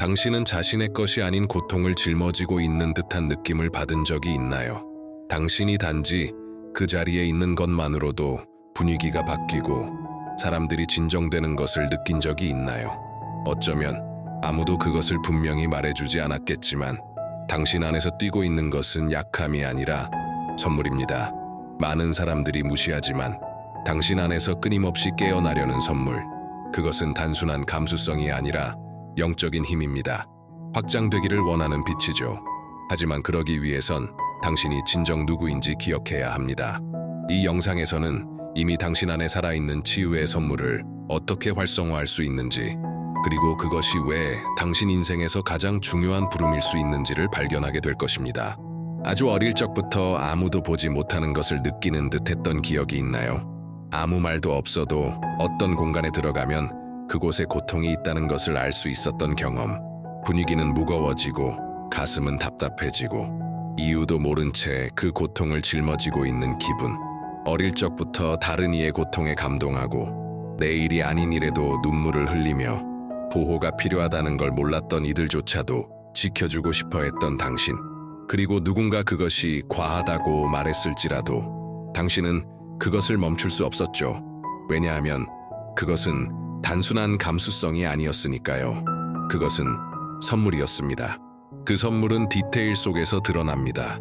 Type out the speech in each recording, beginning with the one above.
당신은 자신의 것이 아닌 고통을 짊어지고 있는 듯한 느낌을 받은 적이 있나요? 당신이 단지 그 자리에 있는 것만으로도 분위기가 바뀌고 사람들이 진정되는 것을 느낀 적이 있나요? 어쩌면 아무도 그것을 분명히 말해주지 않았겠지만 당신 안에서 뛰고 있는 것은 약함이 아니라 선물입니다. 많은 사람들이 무시하지만 당신 안에서 끊임없이 깨어나려는 선물, 그것은 단순한 감수성이 아니라 영적인 힘입니다. 확장되기를 원하는 빛이죠. 하지만 그러기 위해선 당신이 진정 누구인지 기억해야 합니다. 이 영상에서는 이미 당신 안에 살아있는 치유의 선물을 어떻게 활성화할 수 있는지, 그리고 그것이 왜 당신 인생에서 가장 중요한 부름일 수 있는지를 발견하게 될 것입니다. 아주 어릴 적부터 아무도 보지 못하는 것을 느끼는 듯 했던 기억이 있나요? 아무 말도 없어도 어떤 공간에 들어가면 그곳에 고통이 있다는 것을 알 수 있었던 경험. 분위기는 무거워지고 가슴은 답답해지고 이유도 모른 채 그 고통을 짊어지고 있는 기분. 어릴 적부터 다른 이의 고통에 감동하고 내 일이 아닌 일에도 눈물을 흘리며 보호가 필요하다는 걸 몰랐던 이들조차도 지켜주고 싶어 했던 당신. 그리고 누군가 그것이 과하다고 말했을지라도 당신은 그것을 멈출 수 없었죠. 왜냐하면 그것은 단순한 감수성이 아니었으니까요. 그것은 선물이었습니다. 그 선물은 디테일 속에서 드러납니다.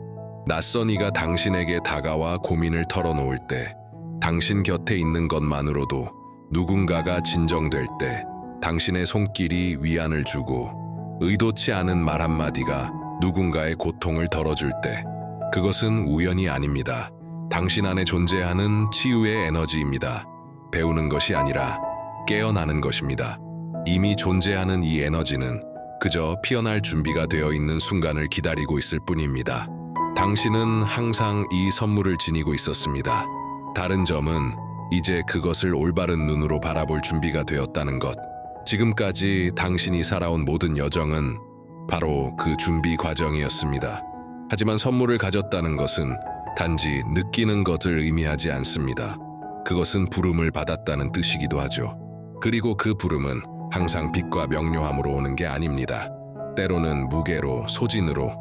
낯선 이가 당신에게 다가와 고민을 털어놓을 때, 당신 곁에 있는 것만으로도 누군가가 진정될 때, 당신의 손길이 위안을 주고 의도치 않은 말 한마디가 누군가의 고통을 덜어줄 때, 그것은 우연이 아닙니다. 당신 안에 존재하는 치유의 에너지입니다. 배우는 것이 아니라 깨어나는 것입니다. 이미 존재하는 이 에너지는 그저 피어날 준비가 되어 있는 순간을 기다리고 있을 뿐입니다. 당신은 항상 이 선물을 지니고 있었습니다. 다른 점은 이제 그것을 올바른 눈으로 바라볼 준비가 되었다는 것. 지금까지 당신이 살아온 모든 여정은 바로 그 준비 과정이었습니다. 하지만 선물을 가졌다는 것은 단지 느끼는 것을 의미하지 않습니다. 그것은 부름을 받았다는 뜻이기도 하죠. 그리고 그 부름은 항상 빛과 명료함으로 오는 게 아닙니다. 때로는 무게로, 소진으로,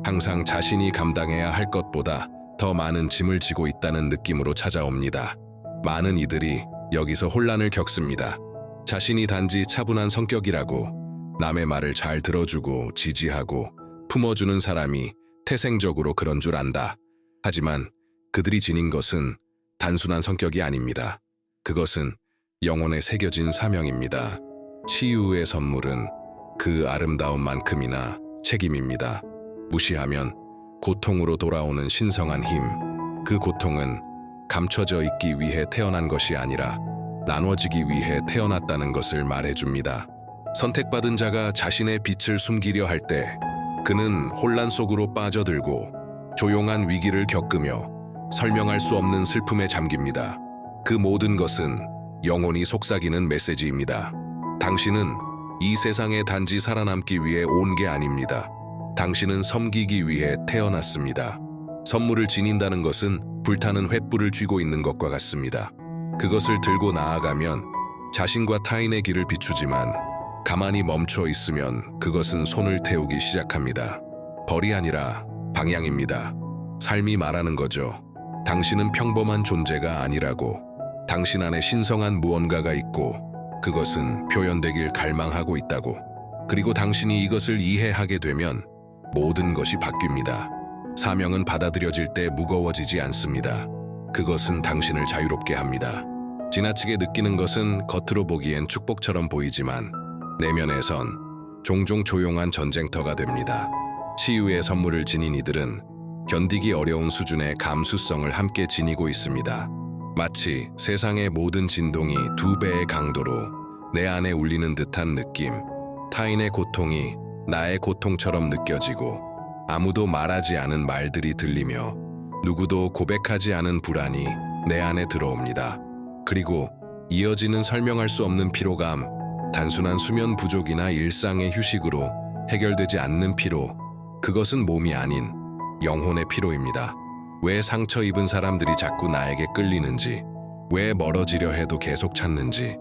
항상 자신이 감당해야 할 것보다 더 많은 짐을 지고 있다는 느낌으로 찾아옵니다. 많은 이들이 여기서 혼란을 겪습니다. 자신이 단지 차분한 성격이라고, 남의 말을 잘 들어주고 지지하고 품어주는 사람이 태생적으로 그런 줄 안다. 하지만 그들이 지닌 것은 단순한 성격이 아닙니다. 그것은 영혼에 새겨진 사명입니다. 치유의 선물은 그 아름다움만큼이나 책임입니다. 무시하면 고통으로 돌아오는 신성한 힘. 그 고통은 감춰져 있기 위해 태어난 것이 아니라 나눠지기 위해 태어났다는 것을 말해줍니다. 선택받은 자가 자신의 빛을 숨기려 할 때 그는 혼란 속으로 빠져들고 조용한 위기를 겪으며 설명할 수 없는 슬픔에 잠깁니다. 그 모든 것은 영혼이 속삭이는 메시지입니다. 당신은 이 세상에 단지 살아남기 위해 온 게 아닙니다. 당신은 섬기기 위해 태어났습니다. 선물을 지닌다는 것은 불타는 횃불을 쥐고 있는 것과 같습니다. 그것을 들고 나아가면 자신과 타인의 길을 비추지만 가만히 멈춰 있으면 그것은 손을 태우기 시작합니다. 벌이 아니라 방향입니다. 삶이 말하는 거죠. 당신은 평범한 존재가 아니라고. 당신 안에 신성한 무언가가 있고 그것은 표현되길 갈망하고 있다고. 그리고 당신이 이것을 이해하게 되면 모든 것이 바뀝니다. 사명은 받아들여질 때 무거워지지 않습니다. 그것은 당신을 자유롭게 합니다. 지나치게 느끼는 것은 겉으로 보기엔 축복처럼 보이지만 내면에선 종종 조용한 전쟁터가 됩니다. 치유의 선물을 지닌 이들은 견디기 어려운 수준의 감수성을 함께 지니고 있습니다. 마치 세상의 모든 진동이 2배의 강도로 내 안에 울리는 듯한 느낌. 타인의 고통이 나의 고통처럼 느껴지고 아무도 말하지 않은 말들이 들리며 누구도 고백하지 않은 불안이 내 안에 들어옵니다. 그리고 이어지는 설명할 수 없는 피로감, 단순한 수면 부족이나 일상의 휴식으로 해결되지 않는 피로, 그것은 몸이 아닌 영혼의 피로입니다. 왜 상처 입은 사람들이 자꾸 나에게 끌리는지, 왜 멀어지려 해도 계속 찾는지,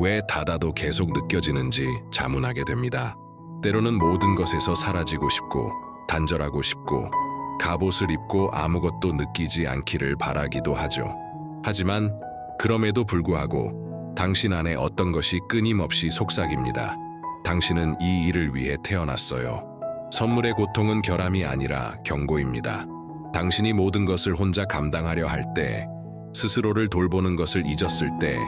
왜 닫아도 계속 느껴지는지 자문하게 됩니다. 때로는 모든 것에서 사라지고 싶고 단절하고 싶고 갑옷을 입고 아무것도 느끼지 않기를 바라기도 하죠. 하지만 그럼에도 불구하고 당신 안에 어떤 것이 끊임없이 속삭입니다. 당신은 이 일을 위해 태어났어요. 선물의 고통은 결함이 아니라 경고입니다. 당신이 모든 것을 혼자 감당하려 할 때, 스스로를 돌보는 것을 잊었을 때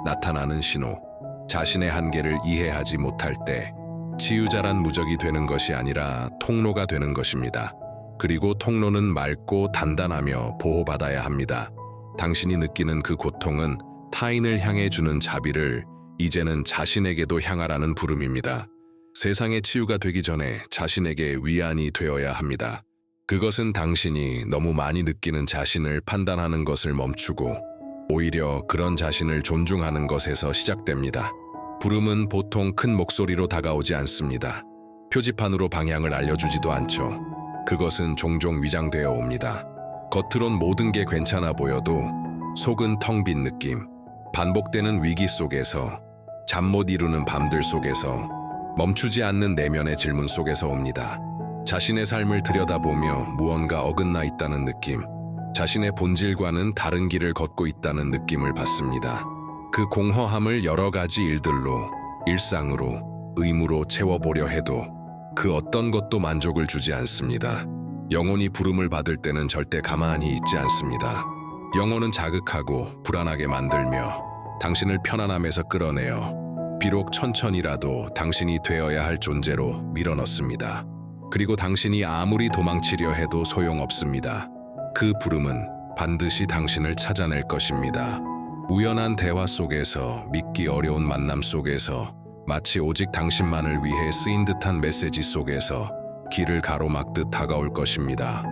나타나는 신호, 자신의 한계를 이해하지 못할 때 치유자란 무적이 되는 것이 아니라 통로가 되는 것입니다. 그리고 통로는 맑고 단단하며 보호받아야 합니다. 당신이 느끼는 그 고통은 타인을 향해 주는 자비를 이제는 자신에게도 향하라는 부름입니다. 세상의 치유가 되기 전에 자신에게 위안이 되어야 합니다. 그것은 당신이 너무 많이 느끼는 자신을 판단하는 것을 멈추고 오히려 그런 자신을 존중하는 것에서 시작됩니다. 부름은 보통 큰 목소리로 다가오지 않습니다. 표지판으로 방향을 알려주지도 않죠. 그것은 종종 위장되어 옵니다. 겉으론 모든 게 괜찮아 보여도 속은 텅 빈 느낌, 반복되는 위기 속에서, 잠 못 이루는 밤들 속에서, 멈추지 않는 내면의 질문 속에서 옵니다. 자신의 삶을 들여다보며 무언가 어긋나 있다는 느낌, 자신의 본질과는 다른 길을 걷고 있다는 느낌을 받습니다. 그 공허함을 여러 가지 일들로, 일상으로, 의무로 채워보려 해도 그 어떤 것도 만족을 주지 않습니다. 영혼이 부름을 받을 때는 절대 가만히 있지 않습니다. 영혼은 자극하고 불안하게 만들며 당신을 편안함에서 끌어내어 비록 천천히라도 당신이 되어야 할 존재로 밀어넣습니다. 그리고 당신이 아무리 도망치려 해도 소용없습니다. 그 부름은 반드시 당신을 찾아낼 것입니다. 우연한 대화 속에서, 믿기 어려운 만남 속에서, 마치 오직 당신만을 위해 쓰인 듯한 메시지 속에서 길을 가로막듯 다가올 것입니다.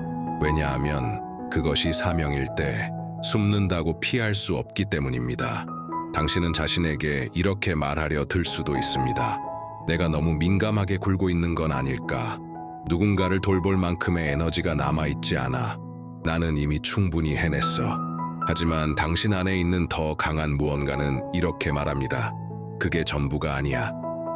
왜냐하면 그것이 사명일 때 숨는다고 피할 수 없기 때문입니다. 당신은 자신에게 이렇게 말하려 들 수도 있습니다. 내가 너무 민감하게 굴고 있는 건 아닐까? 누군가를 돌볼 만큼의 에너지가 남아있지 않아. 나는 이미 충분히 해냈어. 하지만 당신 안에 있는 더 강한 무언가는 이렇게 말합니다. 그게 전부가 아니야.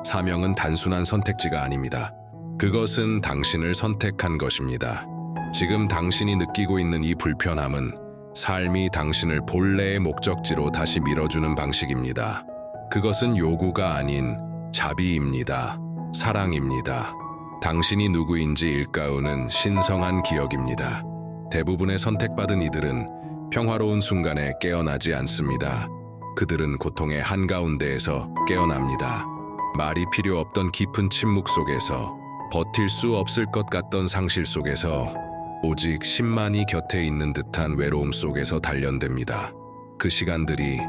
사명은 단순한 선택지가 아닙니다. 그것은 당신을 선택한 것입니다. 지금 당신이 느끼고 있는 이 불편함은 삶이 당신을 본래의 목적지로 다시 밀어주는 방식입니다. 그것은 요구가 아닌 자비입니다. 사랑입니다. 당신이 누구인지 일깨우는 신성한 기억입니다. 대부분의 선택받은 이들은 평화로운 순간에 깨어나지 않습니다. 그들은 고통의 한가운데에서 깨어납니다. 말이 필요 없던 깊은 침묵 속에서, 버틸 수 없을 것 같던 상실 속에서, 오직 신만이 곁에 있는 듯한 외로움 속에서 단련됩니다. 그 시간들이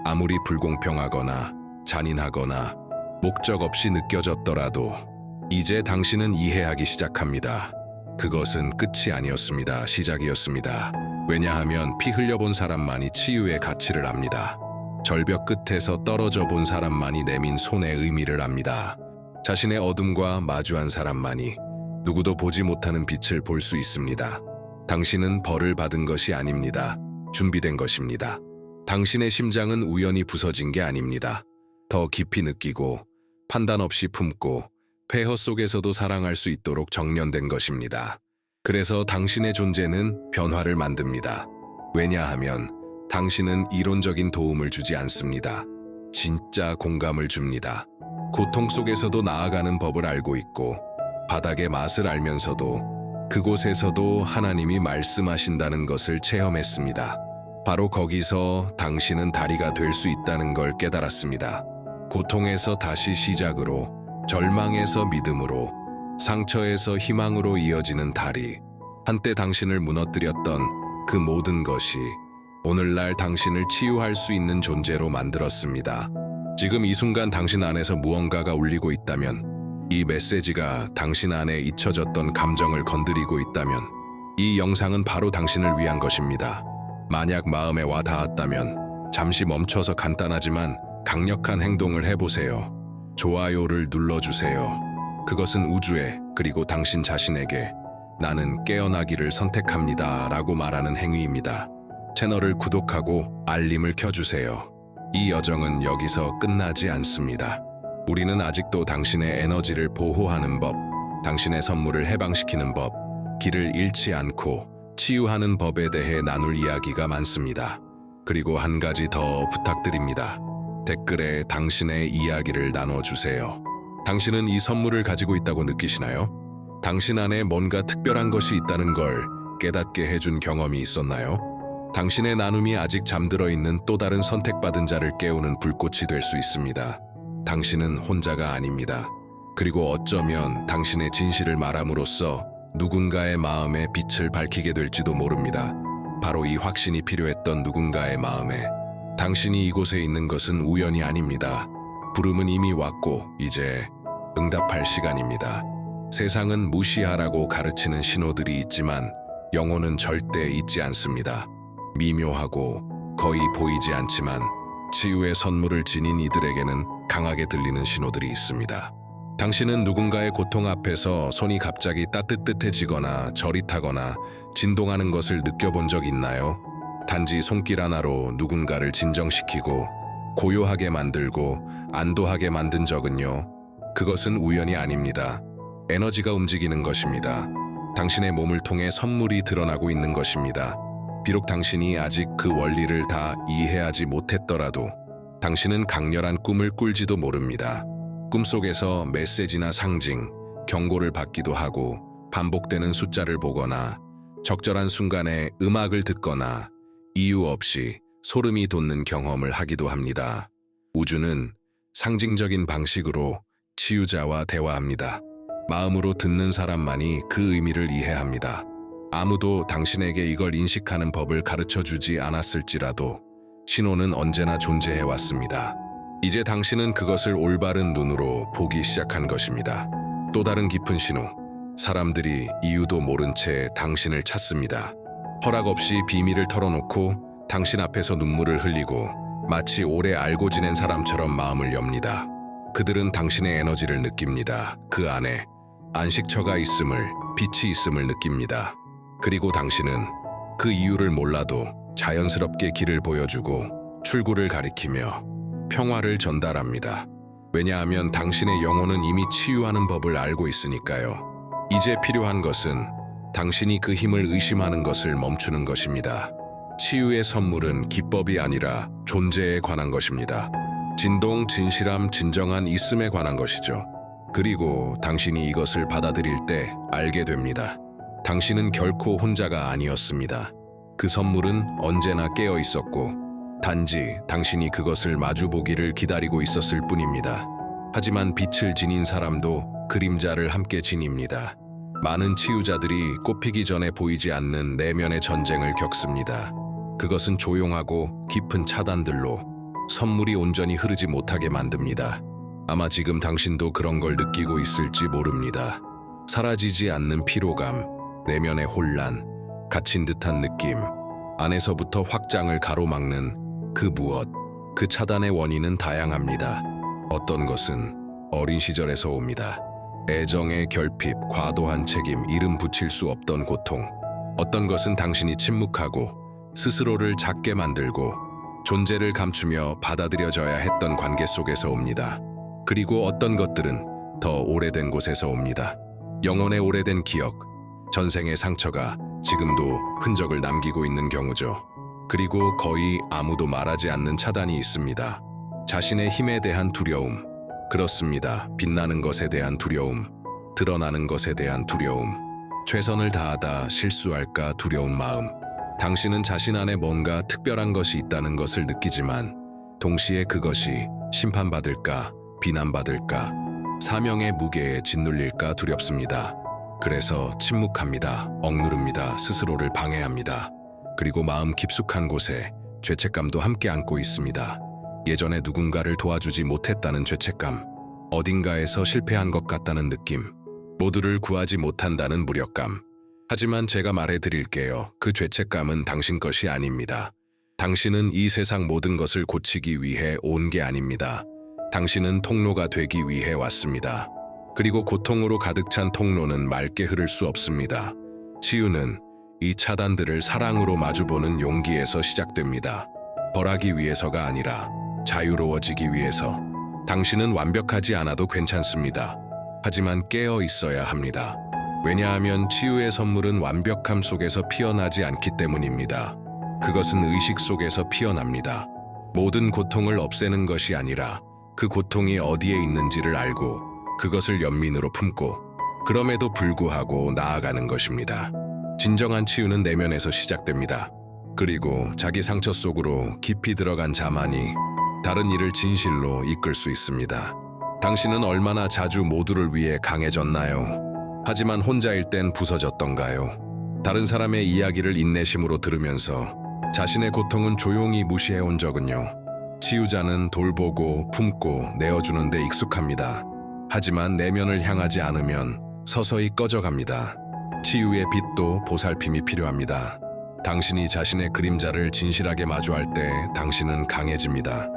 아무리 불공평하거나 잔인하거나 목적 없이 느껴졌더라도 이제 당신은 이해하기 시작합니다. 그것은 끝이 아니었습니다. 시작이었습니다. 왜냐하면 피 흘려본 사람만이 치유의 가치를 압니다. 절벽 끝에서 떨어져 본 사람만이 내민 손의 의미를 압니다. 자신의 어둠과 마주한 사람만이 누구도 보지 못하는 빛을 볼 수 있습니다. 당신은 벌을 받은 것이 아닙니다. 준비된 것입니다. 당신의 심장은 우연히 부서진 게 아닙니다. 더 깊이 느끼고 판단 없이 품고 폐허 속에서도 사랑할 수 있도록 정련된 것입니다. 그래서 당신의 존재는 변화를 만듭니다. 왜냐하면 당신은 이론적인 도움을 주지 않습니다. 진짜 공감을 줍니다. 고통 속에서도 나아가는 법을 알고 있고 바닥의 맛을 알면서도 그곳에서도 하나님이 말씀하신다는 것을 체험했습니다. 바로 거기서 당신은 다리가 될 수 있다는 걸 깨달았습니다. 고통에서 다시 시작으로, 절망에서 믿음으로, 상처에서 희망으로 이어지는 다리. 한때 당신을 무너뜨렸던 그 모든 것이 오늘날 당신을 치유할 수 있는 존재로 만들었습니다. 지금 이 순간 당신 안에서 무언가가 울리고 있다면, 이 메시지가 당신 안에 잊혀졌던 감정을 건드리고 있다면 이 영상은 바로 당신을 위한 것입니다. 만약 마음에 와 닿았다면 잠시 멈춰서 간단하지만 강력한 행동을 해보세요. 좋아요를 눌러주세요. 그것은 우주에, 그리고 당신 자신에게 나는 깨어나기를 선택합니다 라고 말하는 행위입니다. 채널을 구독하고 알림을 켜주세요. 이 여정은 여기서 끝나지 않습니다. 우리는 아직도 당신의 에너지를 보호하는 법, 당신의 선물을 해방시키는 법, 길을 잃지 않고 치유하는 법에 대해 나눌 이야기가 많습니다. 그리고 한 가지 더 부탁드립니다. 댓글에 당신의 이야기를 나눠주세요. 당신은 이 선물을 가지고 있다고 느끼시나요? 당신 안에 뭔가 특별한 것이 있다는 걸 깨닫게 해준 경험이 있었나요? 당신의 나눔이 아직 잠들어 있는 또 다른 선택받은 자를 깨우는 불꽃이 될 수 있습니다. 당신은 혼자가 아닙니다. 그리고 어쩌면 당신의 진실을 말함으로써 누군가의 마음에 빛을 밝히게 될지도 모릅니다. 바로 이 확신이 필요했던 누군가의 마음에 당신이 이곳에 있는 것은 우연이 아닙니다. 부름은 이미 왔고 이제 응답할 시간입니다. 세상은 무시하라고 가르치는 신호들이 있지만 영혼은 절대 잊지 않습니다. 미묘하고 거의 보이지 않지만 치유의 선물을 지닌 이들에게는 강하게 들리는 신호들이 있습니다. 당신은 누군가의 고통 앞에서 손이 갑자기 따뜻해지거나 저릿하거나 진동하는 것을 느껴본 적 있나요? 단지 손길 하나로 누군가를 진정시키고 고요하게 만들고 안도하게 만든 적은요? 그것은 우연이 아닙니다. 에너지가 움직이는 것입니다. 당신의 몸을 통해 선물이 드러나고 있는 것입니다. 비록 당신이 아직 그 원리를 다 이해하지 못했더라도 당신은 강렬한 꿈을 꿀지도 모릅니다. 꿈속에서 메시지나 상징, 경고를 받기도 하고 반복되는 숫자를 보거나 적절한 순간에 음악을 듣거나 이유 없이 소름이 돋는 경험을 하기도 합니다. 우주는 상징적인 방식으로 치유자와 대화합니다. 마음으로 듣는 사람만이 그 의미를 이해합니다. 아무도 당신에게 이걸 인식하는 법을 가르쳐주지 않았을지라도 신호는 언제나 존재해왔습니다. 이제 당신은 그것을 올바른 눈으로 보기 시작한 것입니다. 또 다른 깊은 신호, 사람들이 이유도 모른 채 당신을 찾습니다. 허락 없이 비밀을 털어놓고 당신 앞에서 눈물을 흘리고 마치 오래 알고 지낸 사람처럼 마음을 엽니다. 그들은 당신의 에너지를 느낍니다. 그 안에 안식처가 있음을, 빛이 있음을 느낍니다. 그리고 당신은 그 이유를 몰라도 자연스럽게 길을 보여주고 출구를 가리키며 평화를 전달합니다. 왜냐하면 당신의 영혼은 이미 치유하는 법을 알고 있으니까요. 이제 필요한 것은 당신이 그 힘을 의심하는 것을 멈추는 것입니다. 치유의 선물은 기법이 아니라 존재에 관한 것입니다. 진동, 진실함, 진정한 있음에 관한 것이죠. 그리고 당신이 이것을 받아들일 때 알게 됩니다. 당신은 결코 혼자가 아니었습니다. 그 선물은 언제나 깨어 있었고 단지 당신이 그것을 마주보기를 기다리고 있었을 뿐입니다. 하지만 빛을 지닌 사람도 그림자를 함께 지닙니다. 많은 치유자들이 꽃피기 전에 보이지 않는 내면의 전쟁을 겪습니다. 그것은 조용하고 깊은 차단들로 선물이 온전히 흐르지 못하게 만듭니다. 아마 지금 당신도 그런 걸 느끼고 있을지 모릅니다. 사라지지 않는 피로감, 내면의 혼란, 갇힌 듯한 느낌, 안에서부터 확장을 가로막는 그 무엇, 그 차단의 원인은 다양합니다. 어떤 것은 어린 시절에서 옵니다. 애정의 결핍, 과도한 책임, 이름 붙일 수 없던 고통. 어떤 것은 당신이 침묵하고 스스로를 작게 만들고 존재를 감추며 받아들여져야 했던 관계 속에서 옵니다. 그리고 어떤 것들은 더 오래된 곳에서 옵니다. 영혼의 오래된 기억, 전생의 상처가 지금도 흔적을 남기고 있는 경우죠. 그리고 거의 아무도 말하지 않는 차단이 있습니다. 자신의 힘에 대한 두려움. 그렇습니다. 빛나는 것에 대한 두려움, 드러나는 것에 대한 두려움, 최선을 다하다 실수할까 두려운 마음. 당신은 자신 안에 뭔가 특별한 것이 있다는 것을 느끼지만 동시에 그것이 심판받을까, 비난받을까, 사명의 무게에 짓눌릴까 두렵습니다. 그래서 침묵합니다. 억누릅니다. 스스로를 방해합니다. 그리고 마음 깊숙한 곳에 죄책감도 함께 안고 있습니다. 예전에 누군가를 도와주지 못했다는 죄책감, 어딘가에서 실패한 것 같다는 느낌, 모두를 구하지 못한다는 무력감. 하지만 제가 말해드릴게요. 그 죄책감은 당신 것이 아닙니다. 당신은 이 세상 모든 것을 고치기 위해 온 게 아닙니다. 당신은 통로가 되기 위해 왔습니다. 그리고 고통으로 가득 찬 통로는 맑게 흐를 수 없습니다. 치유는 이 차단들을 사랑으로 마주보는 용기에서 시작됩니다. 벌하기 위해서가 아니라 자유로워지기 위해서. 당신은 완벽하지 않아도 괜찮습니다. 하지만 깨어 있어야 합니다. 왜냐하면 치유의 선물은 완벽함 속에서 피어나지 않기 때문입니다. 그것은 의식 속에서 피어납니다. 모든 고통을 없애는 것이 아니라 그 고통이 어디에 있는지를 알고 그것을 연민으로 품고 그럼에도 불구하고 나아가는 것입니다. 진정한 치유는 내면에서 시작됩니다. 그리고 자기 상처 속으로 깊이 들어간 자만이 다른 이를 진실로 이끌 수 있습니다. 당신은 얼마나 자주 모두를 위해 강해졌나요? 하지만 혼자일 땐 부서졌던가요? 다른 사람의 이야기를 인내심으로 들으면서 자신의 고통은 조용히 무시해온 적은요? 치유자는 돌보고 품고 내어주는 데 익숙합니다. 하지만 내면을 향하지 않으면 서서히 꺼져갑니다. 치유의 빛도 보살핌이 필요합니다. 당신이 자신의 그림자를 진실하게 마주할 때 당신은 강해집니다.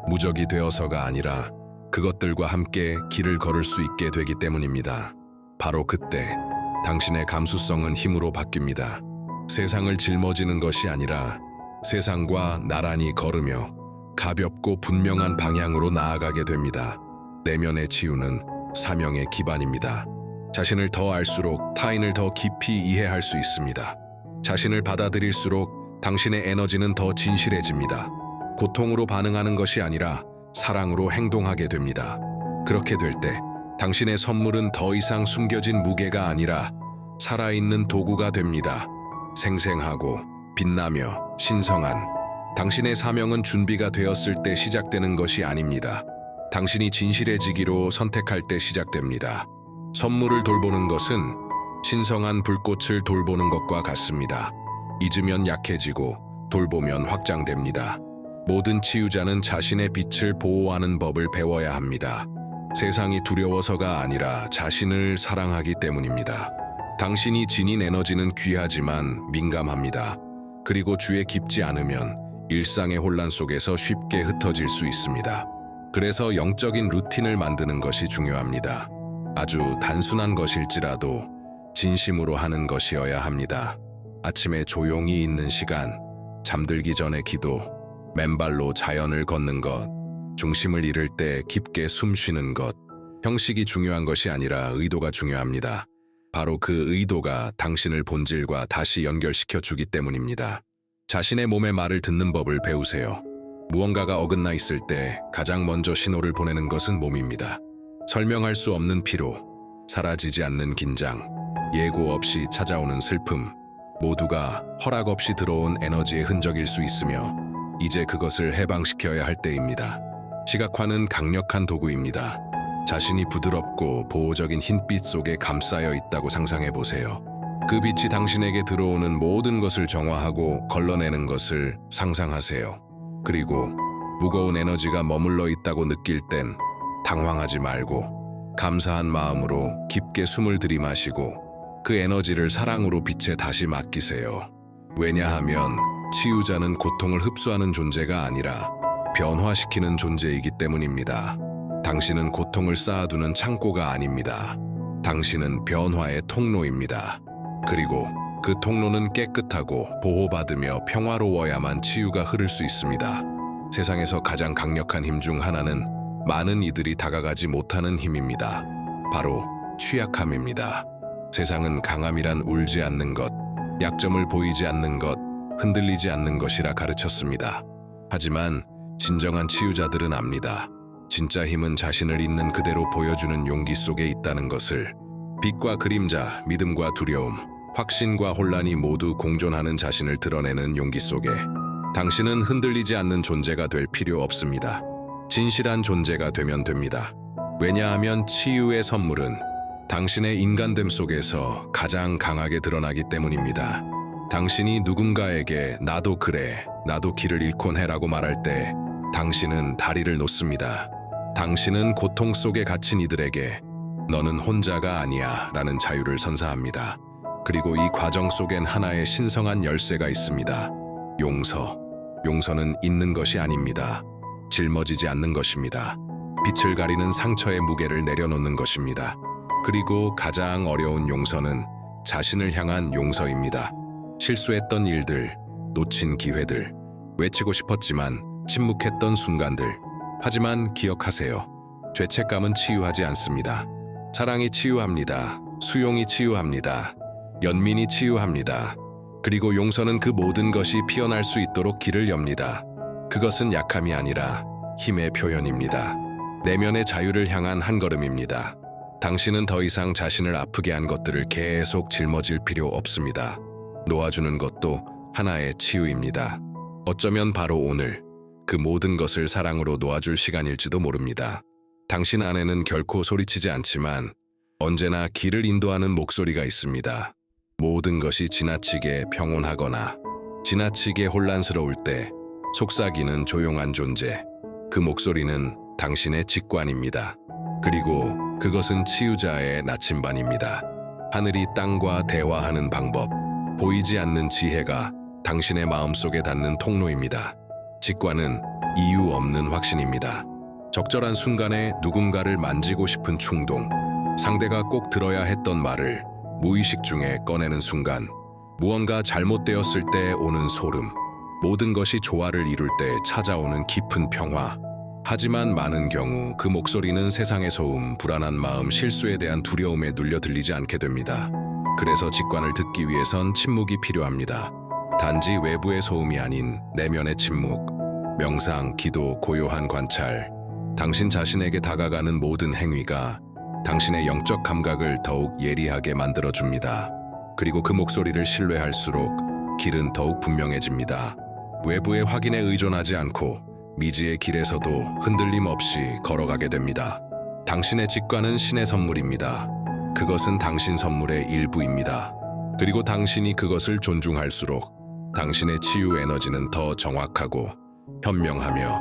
무적이 되어서가 아니라 그것들과 함께 길을 걸을 수 있게 되기 때문입니다. 바로 그때 당신의 감수성은 힘으로 바뀝니다. 세상을 짊어지는 것이 아니라 세상과 나란히 걸으며 가볍고 분명한 방향으로 나아가게 됩니다. 내면의 치유는 사명의 기반입니다. 자신을 더 알수록 타인을 더 깊이 이해할 수 있습니다. 자신을 받아들일수록 당신의 에너지는 더 진실해집니다. 고통으로 반응하는 것이 아니라 사랑으로 행동하게 됩니다. 그렇게 될 때 당신의 선물은 더 이상 숨겨진 무게가 아니라 살아있는 도구가 됩니다. 생생하고 빛나며 신성한 당신의 사명은 준비가 되었을 때 시작되는 것이 아닙니다. 당신이 진실해지기로 선택할 때 시작됩니다. 선물을 돌보는 것은 신성한 불꽃을 돌보는 것과 같습니다. 잊으면 약해지고 돌보면 확장됩니다. 모든 치유자는 자신의 빛을 보호하는 법을 배워야 합니다. 세상이 두려워서가 아니라 자신을 사랑하기 때문입니다. 당신이 지닌 에너지는 귀하지만 민감합니다. 그리고 주에 깊지 않으면 일상의 혼란 속에서 쉽게 흩어질 수 있습니다. 그래서 영적인 루틴을 만드는 것이 중요합니다. 아주 단순한 것일지라도 진심으로 하는 것이어야 합니다. 아침에 조용히 있는 시간, 잠들기 전에 기도, 맨발로 자연을 걷는 것, 중심을 잃을 때 깊게 숨 쉬는 것. 형식이 중요한 것이 아니라 의도가 중요합니다. 바로 그 의도가 당신을 본질과 다시 연결시켜 주기 때문입니다. 자신의 몸의 말을 듣는 법을 배우세요. 무언가가 어긋나 있을 때 가장 먼저 신호를 보내는 것은 몸입니다. 설명할 수 없는 피로, 사라지지 않는 긴장, 예고 없이 찾아오는 슬픔, 모두가 허락 없이 들어온 에너지의 흔적일 수 있으며 이제 그것을 해방시켜야 할 때입니다. 시각화는 강력한 도구입니다. 자신이 부드럽고 보호적인 흰빛 속에 감싸여 있다고 상상해 보세요. 그 빛이 당신에게 들어오는 모든 것을 정화하고 걸러내는 것을 상상하세요. 그리고 무거운 에너지가 머물러 있다고 느낄 땐 당황하지 말고 감사한 마음으로 깊게 숨을 들이마시고 그 에너지를 사랑으로 빛에 다시 맡기세요. 왜냐하면 치유자는 고통을 흡수하는 존재가 아니라 변화시키는 존재이기 때문입니다. 당신은 고통을 쌓아두는 창고가 아닙니다. 당신은 변화의 통로입니다. 그리고 그 통로는 깨끗하고 보호받으며 평화로워야만 치유가 흐를 수 있습니다. 세상에서 가장 강력한 힘 중 하나는 많은 이들이 다가가지 못하는 힘입니다. 바로 취약함입니다. 세상은 강함이란 울지 않는 것, 약점을 보이지 않는 것, 흔들리지 않는 것이라 가르쳤습니다. 하지만 진정한 치유자들은 압니다. 진짜 힘은 자신을 있는 그대로 보여주는 용기 속에 있다는 것을. 빛과 그림자, 믿음과 두려움, 확신과 혼란이 모두 공존하는 자신을 드러내는 용기 속에 당신은 흔들리지 않는 존재가 될 필요 없습니다. 진실한 존재가 되면 됩니다. 왜냐하면 치유의 선물은 당신의 인간됨 속에서 가장 강하게 드러나기 때문입니다. 당신이 누군가에게 나도 그래, 나도 길을 잃곤 해라고 말할 때 당신은 다리를 놓습니다. 당신은 고통 속에 갇힌 이들에게 너는 혼자가 아니야 라는 자유를 선사합니다. 그리고 이 과정 속엔 하나의 신성한 열쇠가 있습니다. 용서. 용서는 있는 것이 아닙니다. 짊어지지 않는 것입니다. 빛을 가리는 상처의 무게를 내려놓는 것입니다. 그리고 가장 어려운 용서는 자신을 향한 용서입니다. 실수했던 일들, 놓친 기회들, 외치고 싶었지만 침묵했던 순간들. 하지만 기억하세요. 죄책감은 치유하지 않습니다. 사랑이 치유합니다. 수용이 치유합니다. 연민이 치유합니다. 그리고 용서는 그 모든 것이 피어날 수 있도록 길을 엽니다. 그것은 약함이 아니라 힘의 표현입니다. 내면의 자유를 향한 한 걸음입니다. 당신은 더 이상 자신을 아프게 한 것들을 계속 짊어질 필요 없습니다. 놓아주는 것도 하나의 치유입니다. 어쩌면 바로 오늘 그 모든 것을 사랑으로 놓아줄 시간일지도 모릅니다. 당신 안에는 결코 소리치지 않지만 언제나 길을 인도하는 목소리가 있습니다. 모든 것이 지나치게 평온하거나 지나치게 혼란스러울 때 속삭이는 조용한 존재. 그 목소리는 당신의 직관입니다. 그리고 그것은 치유자의 나침반입니다. 하늘이 땅과 대화하는 방법, 보이지 않는 지혜가 당신의 마음속에 닿는 통로입니다. 직관은 이유 없는 확신입니다. 적절한 순간에 누군가를 만지고 싶은 충동, 상대가 꼭 들어야 했던 말을 무의식 중에 꺼내는 순간, 무언가 잘못되었을 때 오는 소름, 모든 것이 조화를 이룰 때 찾아오는 깊은 평화. 하지만 많은 경우 그 목소리는 세상의 소음, 불안한 마음, 실수에 대한 두려움에 눌려 들리지 않게 됩니다. 그래서 직관을 듣기 위해선 침묵이 필요합니다. 단지 외부의 소음이 아닌 내면의 침묵, 명상, 기도, 고요한 관찰. 당신 자신에게 다가가는 모든 행위가 당신의 영적 감각을 더욱 예리하게 만들어줍니다. 그리고 그 목소리를 신뢰할수록 길은 더욱 분명해집니다. 외부의 확인에 의존하지 않고 미지의 길에서도 흔들림 없이 걸어가게 됩니다. 당신의 직관은 신의 선물입니다. 그것은 당신 선물의 일부입니다. 그리고 당신이 그것을 존중할수록 당신의 치유 에너지는 더 정확하고 현명하며